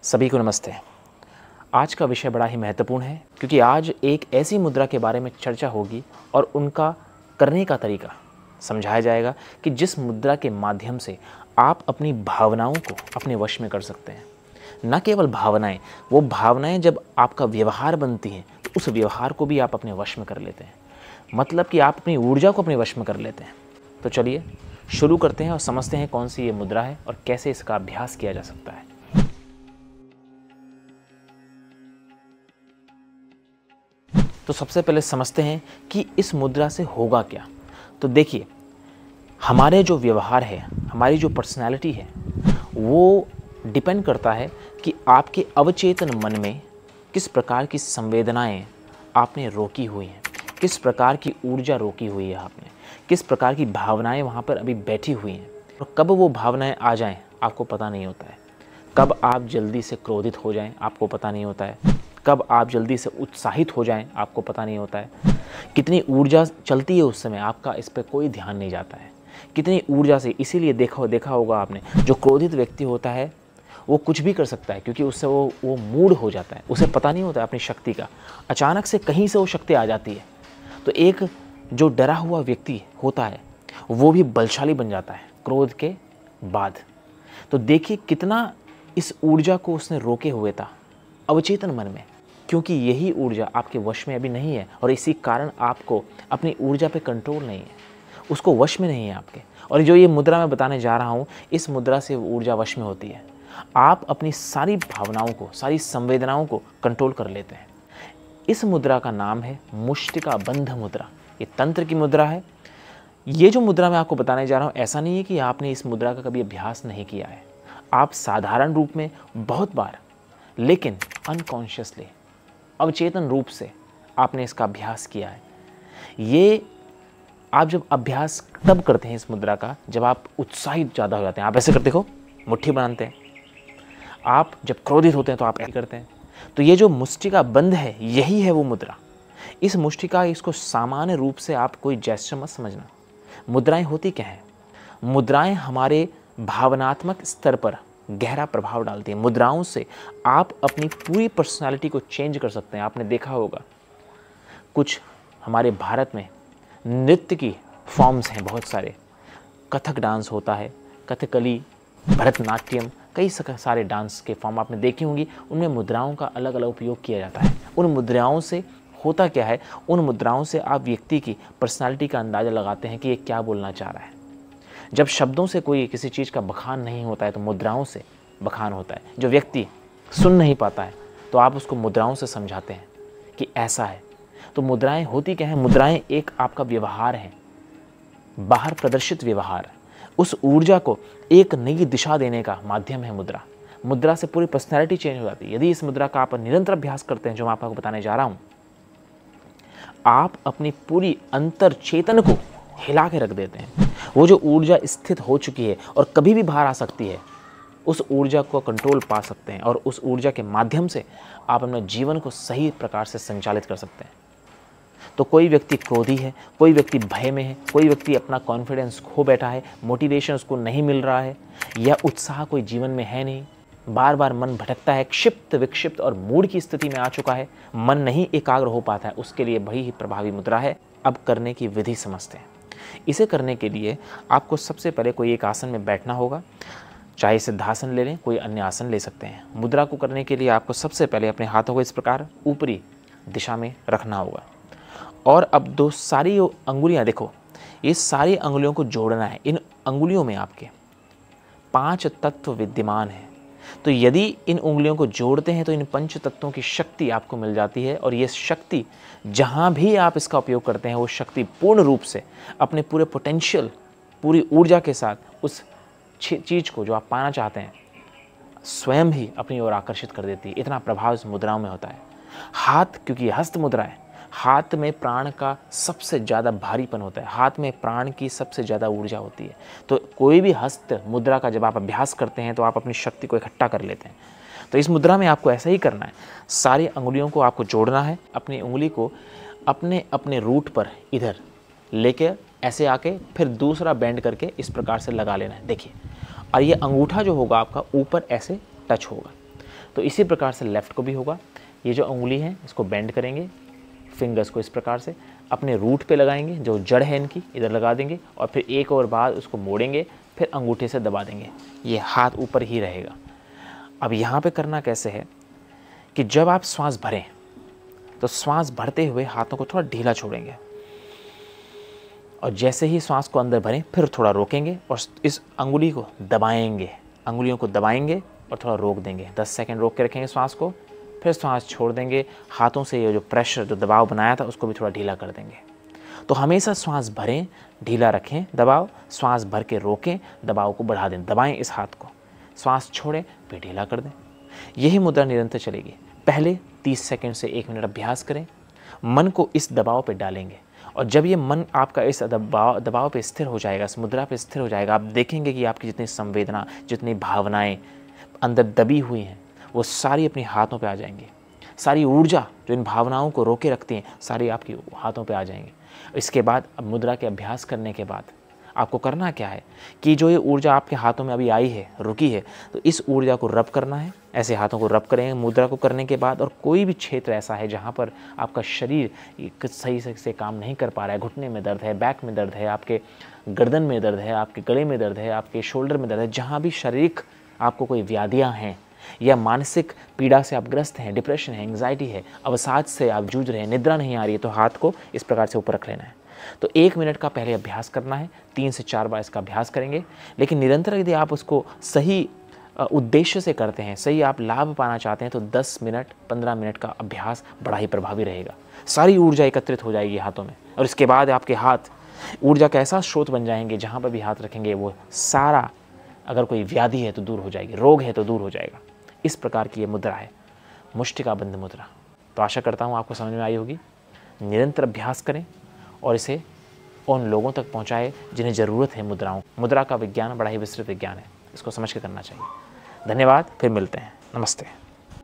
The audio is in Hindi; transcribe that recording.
सभी को नमस्ते। आज का विषय बड़ा ही महत्वपूर्ण है क्योंकि आज एक ऐसी मुद्रा के बारे में चर्चा होगी और उनका करने का तरीका समझाया जाएगा कि जिस मुद्रा के माध्यम से आप अपनी भावनाओं को अपने वश में कर सकते हैं। न केवल भावनाएं, वो भावनाएं जब आपका व्यवहार बनती हैं तो उस व्यवहार को भी आप अपने वश में कर लेते हैं। मतलब कि आप अपनी ऊर्जा को अपने वश में कर लेते हैं। तो चलिए शुरू करते हैं और समझते हैं कौन सी ये मुद्रा है और कैसे इसका अभ्यास किया जा सकता है। तो सबसे पहले समझते हैं कि इस मुद्रा से होगा क्या। तो देखिए, हमारे जो व्यवहार है, हमारी जो पर्सनैलिटी है, वो डिपेंड करता है कि आपके अवचेतन मन में किस प्रकार की संवेदनाएं आपने रोकी हुई हैं, किस प्रकार की ऊर्जा रोकी हुई है आपने, किस प्रकार की भावनाएं वहाँ पर अभी बैठी हुई हैं। और कब वो भावनाएं आ जाएं आपको पता नहीं होता है। कब आप जल्दी से क्रोधित हो जाएं आपको पता नहीं होता है। कब आप जल्दी से उत्साहित हो जाएं आपको पता नहीं होता है। कितनी ऊर्जा चलती है उस समय आपका इस पर कोई ध्यान नहीं जाता है। कितनी ऊर्जा से, इसीलिए देखा होगा आपने, जो क्रोधित व्यक्ति होता है वो कुछ भी कर सकता है क्योंकि उससे वो मूड हो जाता है, उसे पता नहीं होता है अपनी शक्ति का। अचानक से कहीं से वो शक्ति आ जाती है। तो एक जो डरा हुआ व्यक्ति होता है वो भी बलशाली बन जाता है क्रोध के बाद। तो देखिए कितना इस ऊर्जा को उसने रोके हुए था अवचेतन मन में, क्योंकि यही ऊर्जा आपके वश में अभी नहीं है और इसी कारण आपको अपनी ऊर्जा पे कंट्रोल नहीं है, उसको वश में नहीं है आपके। और जो ये मुद्रा मैं बताने जा रहा हूँ, इस मुद्रा से ऊर्जा वश में होती है। आप अपनी सारी भावनाओं को, सारी संवेदनाओं को कंट्रोल कर लेते हैं। इस मुद्रा का नाम है मुष्टिका बंध मुद्रा। ये तंत्र की मुद्रा है। ये जो मुद्रा मैं आपको बताने जा रहा हूँ, ऐसा नहीं है कि आपने इस मुद्रा का कभी अभ्यास नहीं किया है। आप साधारण रूप में बहुत बार, लेकिन अनकॉन्शियसली, अवचेतन रूप से आपने इसका अभ्यास किया है। ये आप जब अभ्यास तब करते हैं इस मुद्रा का जब आप उत्साहित ज़्यादा हो जाते हैं। आप ऐसे करते हो, मुट्ठी बनाते हैं। आप जब क्रोधित होते हैं तो आप ऐसे करते हैं। तो ये जो मुष्टिका बंध है, यही है वो मुद्रा। इस मुष्टिका, इसको सामान्य रूप से आप कोई जेस्चर मत समझना। मुद्राएं होती क्या हैं? मुद्राएं हमारे भावनात्मक स्तर पर गहरा प्रभाव डालती है। मुद्राओं से आप अपनी पूरी पर्सनालिटी को चेंज कर सकते हैं। आपने देखा होगा कुछ हमारे भारत में नृत्य की फॉर्म्स हैं बहुत सारे। कथक डांस होता है, कथकली, भरतनाट्यम, कई सारे डांस के फॉर्म आपने देखी होंगी। उनमें मुद्राओं का अलग अलग उपयोग किया जाता है। उन मुद्राओं से होता क्या है? उन मुद्राओं से आप व्यक्ति की पर्सनालिटी का अंदाज़ा लगाते हैं कि ये क्या बोलना चाह रहा है। जब शब्दों से कोई किसी चीज़ का बखान नहीं होता है तो मुद्राओं से बखान होता है। जो व्यक्ति सुन नहीं पाता है तो आप उसको मुद्राओं से समझाते हैं कि ऐसा है। तो मुद्राएं होती क्या हैं? मुद्राएं एक आपका व्यवहार है, बाहर प्रदर्शित व्यवहार। उस ऊर्जा को एक नई दिशा देने का माध्यम है मुद्रा। मुद्रा से पूरी पर्सनैलिटी चेंज हो जाती है। यदि इस मुद्रा का आप निरंतर अभ्यास करते हैं, जो मैं आपको बताने जा रहा हूँ, आप अपनी पूरी अंतर चेतन को हिला के रख देते हैं। वो जो ऊर्जा स्थित हो चुकी है और कभी भी बाहर आ सकती है, उस ऊर्जा को कंट्रोल पा सकते हैं और उस ऊर्जा के माध्यम से आप अपने जीवन को सही प्रकार से संचालित कर सकते हैं। तो कोई व्यक्ति क्रोधी है, कोई व्यक्ति भय में है, कोई व्यक्ति अपना कॉन्फिडेंस खो बैठा है, मोटिवेशन उसको नहीं मिल रहा है, या उत्साह कोई जीवन में है नहीं, बार बार मन भटकता है, क्षिप्त विक्षिप्त और मूड की स्थिति में आ चुका है, मन नहीं एकाग्र हो पाता है, उसके लिए बड़ी ही प्रभावी मुद्रा है। अब करने की विधि समझते हैं। इसे करने के लिए आपको सबसे पहले कोई एक आसन में बैठना होगा। चाहे सिद्धासन ले लें, कोई अन्य आसन ले सकते हैं। मुद्रा को करने के लिए आपको सबसे पहले अपने हाथों को इस प्रकार ऊपरी दिशा में रखना होगा और अब दो सारी अंगुलियां, देखो ये सारी अंगुलियों को जोड़ना है। इन अंगुलियों में आपके 5 तत्व विद्यमान हैं। तो यदि इन उंगलियों को जोड़ते हैं तो इन 5 तत्वों की शक्ति आपको मिल जाती है और ये शक्ति जहाँ भी आप इसका उपयोग करते हैं, वो शक्ति पूर्ण रूप से अपने पूरे पोटेंशियल, पूरी ऊर्जा के साथ उस चीज़ को जो आप पाना चाहते हैं स्वयं ही अपनी ओर आकर्षित कर देती है। इतना प्रभाव इस मुद्राओं में होता है। हाथ, क्योंकि हस्त मुद्रा है, हाथ में प्राण का सबसे ज़्यादा भारीपन होता है। हाथ में प्राण की सबसे ज़्यादा ऊर्जा होती है। तो कोई भी हस्त मुद्रा का जब आप अभ्यास करते हैं तो आप अपनी शक्ति को इकट्ठा कर लेते हैं। तो इस मुद्रा में आपको ऐसा ही करना है। सारी अंगुलियों को आपको जोड़ना है। अपनी उंगली को अपने अपने रूट पर इधर लेके ऐसे आके फिर दूसरा बेंड करके इस प्रकार से लगा लेना है। देखिए, और ये अंगूठा जो होगा आपका ऊपर ऐसे टच होगा। तो इसी प्रकार से लेफ़्ट को भी होगा। ये जो उंगली है इसको बेंड करेंगे, फिंगर्स को इस प्रकार से अपने रूट पे लगाएंगे, जो जड़ है इनकी इधर लगा देंगे, और फिर एक और बार उसको मोड़ेंगे, फिर अंगूठे से दबा देंगे। ये हाथ ऊपर ही रहेगा। अब यहाँ पे करना कैसे है कि जब आप श्वास भरें तो श्वास भरते हुए हाथों को थोड़ा ढीला छोड़ेंगे, और जैसे ही श्वास को अंदर भरें फिर थोड़ा रोकेंगे और इस अंगुली को दबाएंगे, अंगुलियों को दबाएंगे और थोड़ा रोक देंगे। 10 सेकंड रोक के रखेंगे श्वास को, फिर श्वास छोड़ देंगे। हाथों से ये जो प्रेशर, जो दबाव बनाया था, उसको भी थोड़ा ढीला कर देंगे। तो हमेशा श्वास भरें, ढीला रखें दबाव, श्वास भर के रोकें, दबाव को बढ़ा दें, दबाएं इस हाथ को, श्वास छोड़ें फिर ढीला कर दें। यही मुद्रा निरंतर चलेगी। पहले 30 सेकंड से 1 मिनट अभ्यास करें, मन को इस दबाव पे डालेंगे, और जब ये मन आपका इस दबाव पे स्थिर हो जाएगा, इस मुद्रा पे स्थिर हो जाएगा, आप देखेंगे कि आपकी जितनी संवेदना, जितनी भावनाएं अंदर दबी हुई हैं, वो सारी अपनी हाथों पे आ जाएंगी। सारी ऊर्जा जो इन भावनाओं को रोके रखती हैं, सारी आपकी हाथों पे आ जाएंगी। इसके बाद अब मुद्रा के अभ्यास करने के बाद आपको करना क्या है कि जो ये ऊर्जा आपके हाथों में अभी आई है, रुकी है, तो इस ऊर्जा को रब करना है। ऐसे हाथों को रब करेंगे मुद्रा को करने के बाद, और कोई भी क्षेत्र ऐसा है जहाँ पर आपका शरीर सही से काम नहीं कर पा रहा है, घुटने में दर्द है, बैक में दर्द है, आपके गर्दन में दर्द है, आपके गले में दर्द है, आपके शोल्डर में दर्द है, जहाँ भी शारीरिक आपको कोई व्याधियाँ हैं या मानसिक पीड़ा से आप ग्रस्त हैं, डिप्रेशन है, एंग्जाइटी है, अवसाद से आप जूझ रहे हैं, निद्रा नहीं आ रही है, तो हाथ को इस प्रकार से ऊपर रख लेना है। तो 1 मिनट का पहले अभ्यास करना है, 3 से 4 बार इसका अभ्यास करेंगे। लेकिन निरंतर यदि आप उसको सही उद्देश्य से करते हैं, सही आप लाभ पाना चाहते हैं, तो 10 मिनट 15 मिनट का अभ्यास बड़ा ही प्रभावी रहेगा। सारी ऊर्जा एकत्रित हो जाएगी हाथों में, और इसके बाद आपके हाथ ऊर्जा का ऐसा स्रोत बन जाएंगे, जहाँ पर भी हाथ रखेंगे वो सारा, अगर कोई व्याधि है तो दूर हो जाएगी, रोग है तो दूर हो जाएगा। इस प्रकार की ये मुद्रा है मुष्टिका बंध मुद्रा। तो आशा करता हूँ आपको समझ में आई होगी। निरंतर अभ्यास करें और इसे उन लोगों तक पहुँचाएं जिन्हें ज़रूरत है मुद्राओं। मुद्रा का विज्ञान बड़ा ही विस्तृत विज्ञान है, इसको समझ के करना चाहिए। धन्यवाद, फिर मिलते हैं। नमस्ते।